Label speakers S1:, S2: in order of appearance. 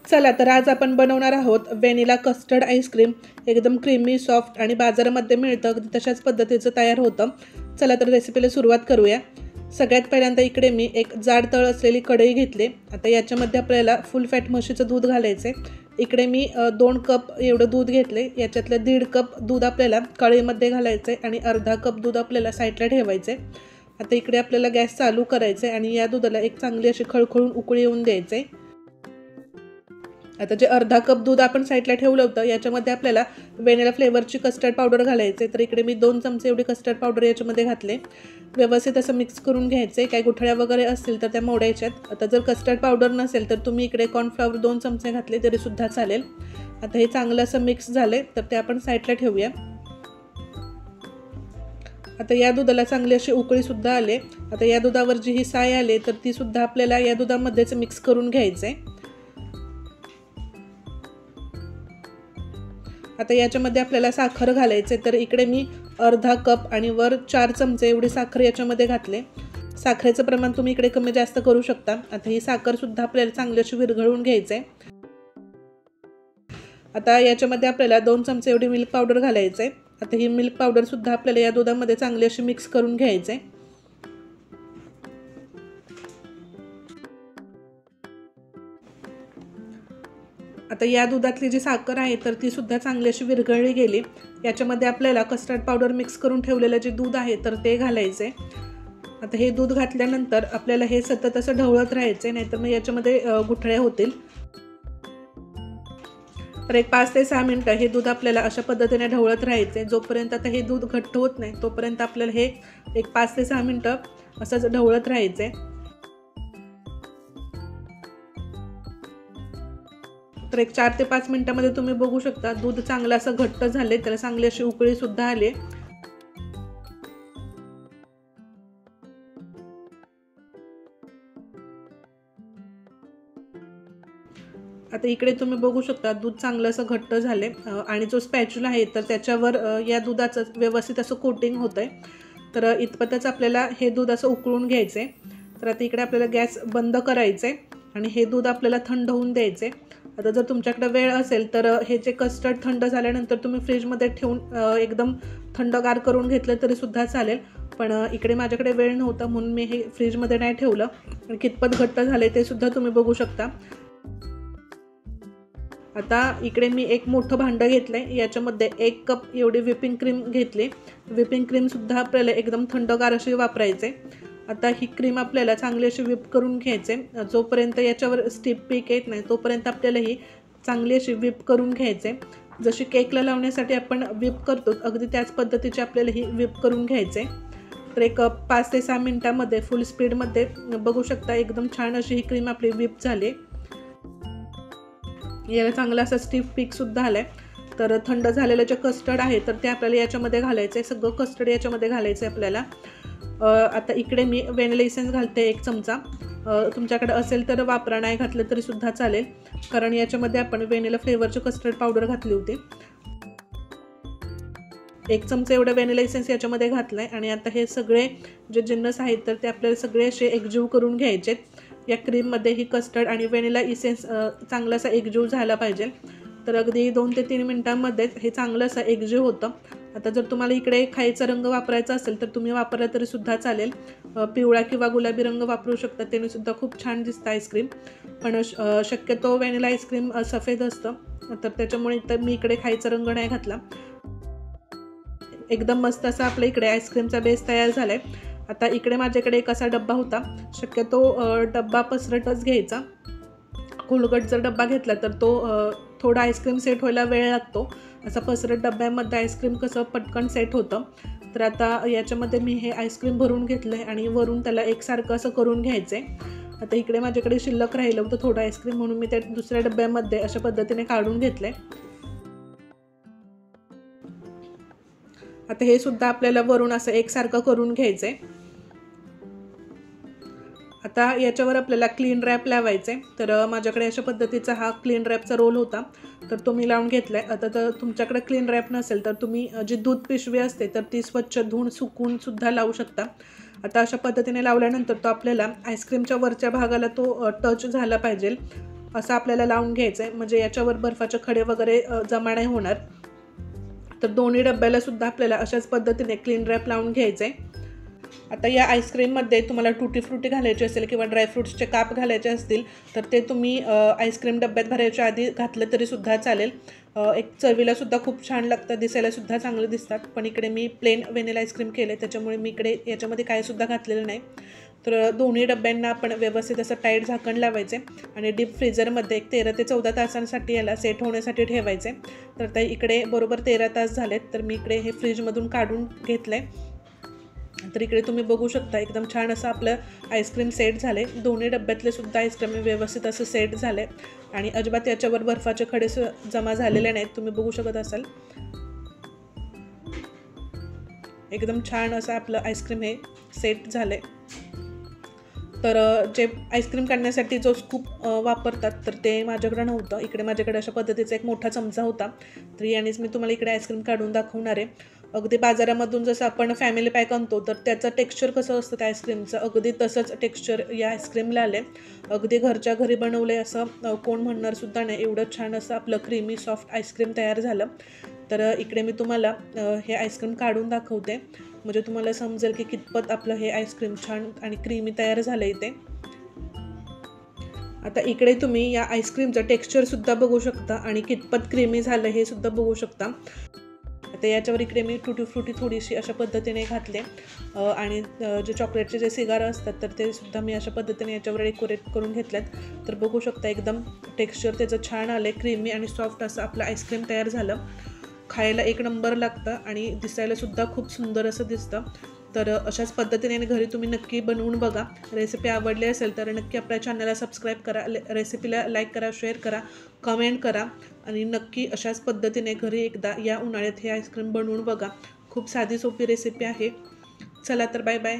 S1: चला तर आज आपण बनवणार आहोत व्हॅनिला कस्टर्ड आईस्क्रीम। एकदम क्रीमी सॉफ्ट आणि बाजारामध्ये मिळतं अगदी तशाच पद्धतीचं तयार होतं। चला तर रेसिपीला सुरुवात करूया। सगळ्यात पहिल्यांदा इकडे मी एक जाड तळ असलेली कढई घेतली। आता याच्यामध्ये आपल्याला फुल फॅट म्हशीचं दूध घालायचे। इकडे मी 2 कप एवढं दूध घेतले। याच्यातले 1.5 कप दूध आपल्याला कढईमध्ये घालायचे आणि अर्धा कप दूध आपल्याला साईडला ठेवायचे। आता इकडे आपल्याला गॅस चालू करायचे आणि या दुधाला एक चांगली अशी खळखळून उकळी येऊन द्यायचे। आता जे अर्धा कप दूध आपण साईडला ठेवलं होतं याच्यामध्ये आपल्याला व्हॅनिला फ्लेवरची कस्टर्ड पावडर घालायचे। तर इकडे मी 2 चमचे एवढी कस्टर्ड पावडर याच्यामध्ये घातले। व्यवस्थित असं मिक्स करून घ्यायचे। काही गुठळ्या वगैरे असतील तर त्या मोडायच्यात। आता जर कस्टर्ड पावडर नसेल तर तुम्ही इकडे कॉर्नफ्लॉवर 2 चमचे घातले तरी सुद्धा चालेल। आता हे चांगलं असं मिक्स झाले तर ते आपण साईडला ठेवूया। आता या दुधाला चांगली अशी उकळी सुद्धा आले। आता या दुधावर जी ही साय आले तर ती सुद्धा आपल्याला या दुधामध्येच मिक्स करून घ्यायचे। आता याच्यामध्ये आपल्याला साखर घालायचे। तर इकडे मी अर्धा कप आणि वर 4 चमचे एवढी साखर याच्यामध्ये घातले। साखरेचं प्रमाण तुम्ही इकडे कमी जास्त करू शकता। आता ही साखर सुद्धा आपल्याला चांगली अशी विरघळून घ्यायचे। आता याच्यामध्ये आपल्याला 2 चमचे एवढी मिल्क पावडर घालायचे। आता ही मिल्क पावडर सुद्धा आपल्याला या दुधामध्ये चांगली अशी मिक्स करून घ्यायचे। आता या दुधातली जी साखर आहे तर ती सुद्धा चांगली अशी विरघळली गेली। याच्यामध्ये आपल्याला कस्टर्ड पावडर मिक्स करून ठेवलेलं जे दूध आहे तर ते घालायचे। आता हे दूध घातल्यानंतर आपल्याला हे सतत असं ढवळत राहायचे, नाहीतर मग याच्यामध्ये गुठळ्या होतील। तर एक 5 ते 6 मिनिटं हे दूध आपल्याला अशा पद्धतीने ढवळत राहायचे। जोपर्यंत आता हे दूध घट्ट होत नाही तोपर्यंत आपल्याला हे एक 5 ते 6 मिनिटं असंच ढवळत राहायचे। तर एक 4 ते 5 मिनिटांमध्ये तुम्ही बघू शकता दूध चांगलं असं घट्ट झाले, त्याला चांगली अशी उकळी सुद्धा आली। आता इकडे तुम्ही बघू शकता दूध चांगलं असं घट्ट झाले आणि जो स्पॅच्युला आहे तर त्याच्यावर या दुधाचं व्यवस्थित असं कोटिंग होतंय। तर इतपतच आपल्याला हे दूध असं उकळून घ्यायचे। तर आता इकडे आपल्याला गॅस बंद करायचे आणि हे दूध आपल्याला थंड होऊन द्यायचे। आता जर तुमच्याकडे वेळ असेल तर हे जे कस्टर्ड थंड झाल्यानंतर तुम्ही फ्रीजमध्ये ठेवून एकदम थंडगार करून घेतलं तरी सुद्धा चालेल। पण इकडे माझ्याकडे वेळ नव्हता म्हणून मी हे फ्रीजमध्ये नाही ठेवलं आणि कितपत घट्ट झाले ते सुद्धा तुम्ही बघू शकता। आता इकडे मी एक मोठं भांडं घेतलंय। याच्यामध्ये 1 कप एवढी व्हिपिंग क्रीम घेतली। व्हिपिंग क्रीम सुद्धा आपल्याला एकदम थंडगार अशी वापरायचे। आता ही क्रीम आपल्याला चांगली अशी व्हिप करून घ्यायचे। जोपर्यंत याच्यावर स्टिप पीक येत नाही तोपर्यंत आपल्याला ही चांगली अशी व्हिप करून घ्यायचे। जशी केकला लावण्यासाठी आपण व्हिप करतो अगदी त्याच पद्धतीची आपल्याला ही व्हिप करून घ्यायचे। तर एक 5 ते 6 मिनिटांमध्ये फुल स्पीडमध्ये बघू शकता एकदम छान अशी ही क्रीम आपली व्हिप झाली। याला चांगला असा स्टिफ पीक सुद्धा आलाय। तर थंड झालेलं जे कस्टर्ड आहे तर ते आपल्याला याच्यामध्ये घालायचं आहे। सगळं कस्टर्ड याच्यामध्ये घालायचं आहे आपल्याला। आता इकडे मी व्हॅनिला इसेन्स घालते 1 चमचा। तुमच्याकडे असेल तर वापरा, नाही घातलं तरी सुद्धा चालेल, कारण याच्यामध्ये आपण व्हॅनिला फ्लेवरची कस्टर्ड पावडर घातली होती। 1 चमचा एवढं व्हॅनिला इसेन्स याच्यामध्ये घातलं आहे आणि आता हे सगळे जे जिन्नस आहेत तर ते आपल्याला सगळे असे एकजीव करून घ्यायचे। या क्रीममध्ये ही कस्टर्ड आणि व्हॅनिला इसेन्स चांगला असा एकजीव झाला पाहिजे। तर अगदी 2 ते 3 मिनिटांमध्येच हे चांगलं असं एकजीव होतं। आता जर तुम्हाला इकडे खायचा रंग वापरायचा असेल तर तुम्ही वापरला तरी सुद्धा चालेल। पिवळा किंवा गुलाबी रंग वापरू शकता, त्याने सुद्धा खूप छान दिसतं आईस्क्रीम। पण शक्यतो व्हॅनिला आईस्क्रीम सफेद असतं तर त्याच्यामुळे तर मी इकडे खायचा रंग नाही घातला। एकदम मस्त असा आपल्या इकडे आईस्क्रीमचा बेस तयार झालाय। आता इकडे माझ्याकडे एक असा डब्बा होता। शक्यतो डब्बा पसरटच घ्यायचा। खोलगट जर डब्बा घेतला तर तो थोडा आईस्क्रीम सेट व्हायला वेळ लागतो। असा पसरट डब्यामध्ये आईस्क्रीम कसं पटकन सेट होतं। तर आता याच्यामध्ये मी हे आईस्क्रीम भरून घेतलं आहे आणि वरून त्याला एकसारखं असं करून घ्यायचं आहे। आता इकडे माझ्याकडे शिल्लक राहिलं होतं थोडं आईस्क्रीम म्हणून मी त्या दुसऱ्या डब्यामध्ये अशा पद्धतीने काढून घेतलं आहे। आता हे सुद्धा आपल्याला वरून असं एकसारखं करून घ्यायचं आहे। आता याच्यावर आपल्याला क्लीन रॅप लावायचे। तर माझ्याकडे अशा पद्धतीचा हा क्लीन रॅपचा रोल होता तर तो मी लावून घेतलाय। आता जर तुमच्याकडे क्लीन रॅप नसेल तर तुम्ही जी दूध पिशवी असते तर ती स्वच्छ धुवून सुकून सुद्धा लावू शकता। आता अशा पद्धतीने लावल्यानंतर तो आपल्याला आईस्क्रीमच्या वरच्या भागाला तो टच झाला पाहिजे। असं आपल्याला लावून घ्यायचं आहे, म्हणजे याच्यावर बर्फाचे खडे वगैरे जमा नाही होणार. तर दोन्ही डब्याला सुद्धा आपल्याला अशाच पद्धतीने क्लीन रॅप लावून घ्यायचं आहे. आता या आईस्क्रीममध्ये तुम्हाला टुटी फ्रुटी घालायची असेल किंवा ड्रायफ्रूट्सचे काप घालायचे असतील तर ते तुम्ही आईस्क्रीम डब्यात भरायच्या आधी घातलं तरीसुद्धा चालेल. एक चवीलासुद्धा खूप छान लागतं, दिसायलासुद्धा चांगले दिसतात. पण इकडे मी प्लेन व्हॅनिला आईस्क्रीम केलं आहे, त्याच्यामुळे मी इकडे याच्यामध्ये काहीसुद्धा घातलेलं नाही. तर दोन्ही डब्यांना आपण व्यवस्थित असं टाईट झाकण लावायचे आणि डीप फ्रीझरमध्ये एक 13 ते 14 तासांसाठी याला सेट होण्यासाठी ठेवायचे. तर ते इकडे बरोबर 13 तास झालेत. तर मी इकडे हे फ्रीजमधून काढून घेतलं आहे. तर इकडे तुम्ही बघू शकता एकदम छान असं आपलं आईस्क्रीम सेट झाले. दोन्ही डब्यातले सुद्धा आईस्क्रीम व्यवस्थित असं सेट झाले आणि अजिबात याच्यावर बर्फाचे खडे जमा झालेले नाहीत, तुम्ही बघू शकत असाल. एकदम छान असं आपलं आईस्क्रीम हे सेट झाले. तर जे आईस्क्रीम काढण्यासाठी जो स्कूप वापरतात तर ते माझ्याकडे नव्हतं. इकडे माझ्याकडे अशा पद्धतीचा एक मोठा चमचा होता. तर यानेच मी तुम्हाला इकडे आईस्क्रीम काढून दाखवणार आहे. अगदी बाजारामधून जसं आपण फॅमिली पॅक आणतो तर त्याचं टेक्स्चर कसं असतं त्या आईस्क्रीमचं, अगदी तसंच टेक्स्चर या आईस्क्रीमला आले. अगदी घरच्या घरी बनवले असं कोण म्हणणारसुद्धा नाही, एवढं छान असं आपलं क्रीमी सॉफ्ट आईस्क्रीम तयार झालं. तर इकडे मी तुम्हाला हे आईस्क्रीम काढून दाखवते, म्हणजे तुम्हाला समजेल की कितपत आपलं हे आईस्क्रीम छान आणि क्रीमी तयार झालं इथे. आता इकडे तुम्ही या आईस्क्रीमचं टेक्स्चरसुद्धा बघू शकता आणि कितपत क्रीमी झालं हे सुद्धा बघू शकता. आता याच्यावर इकडे मी टुटी फ्रुटी थोडीशी अशा पद्धतीने घातले आणि जे चॉकलेटचे जे सिगार असतात तर ते सुद्धा मी अशा पद्धतीने याच्यावर डेकोरेट करून घेतलेत. तर बघू शकता एकदम टेक्स्चर त्याचं छान आलं आहे, क्रीमी आणि सॉफ्ट असं आपलं आईस्क्रीम तयार झालं. खायला एक नंबर लागतं आणि दिसायलासुद्धा खूप सुंदर असं दिसतं. तर अशाच पद्धतीने घरी तुम्ही नक्की बनवून बघा. रेसिपी आवडली असेल तर नक्की आपल्या चॅनलला सबस्क्राईब करा, रेसिपीला लाईक करा, शेअर करा, कमेंट करा आणि नक्की अशाच पद्धतीने घरी एकदा या उन्हाळ्यात हे आईस्क्रीम बनवून बघा. खूप साधी सोपी रेसिपी आहे. चला तर बाय बाय.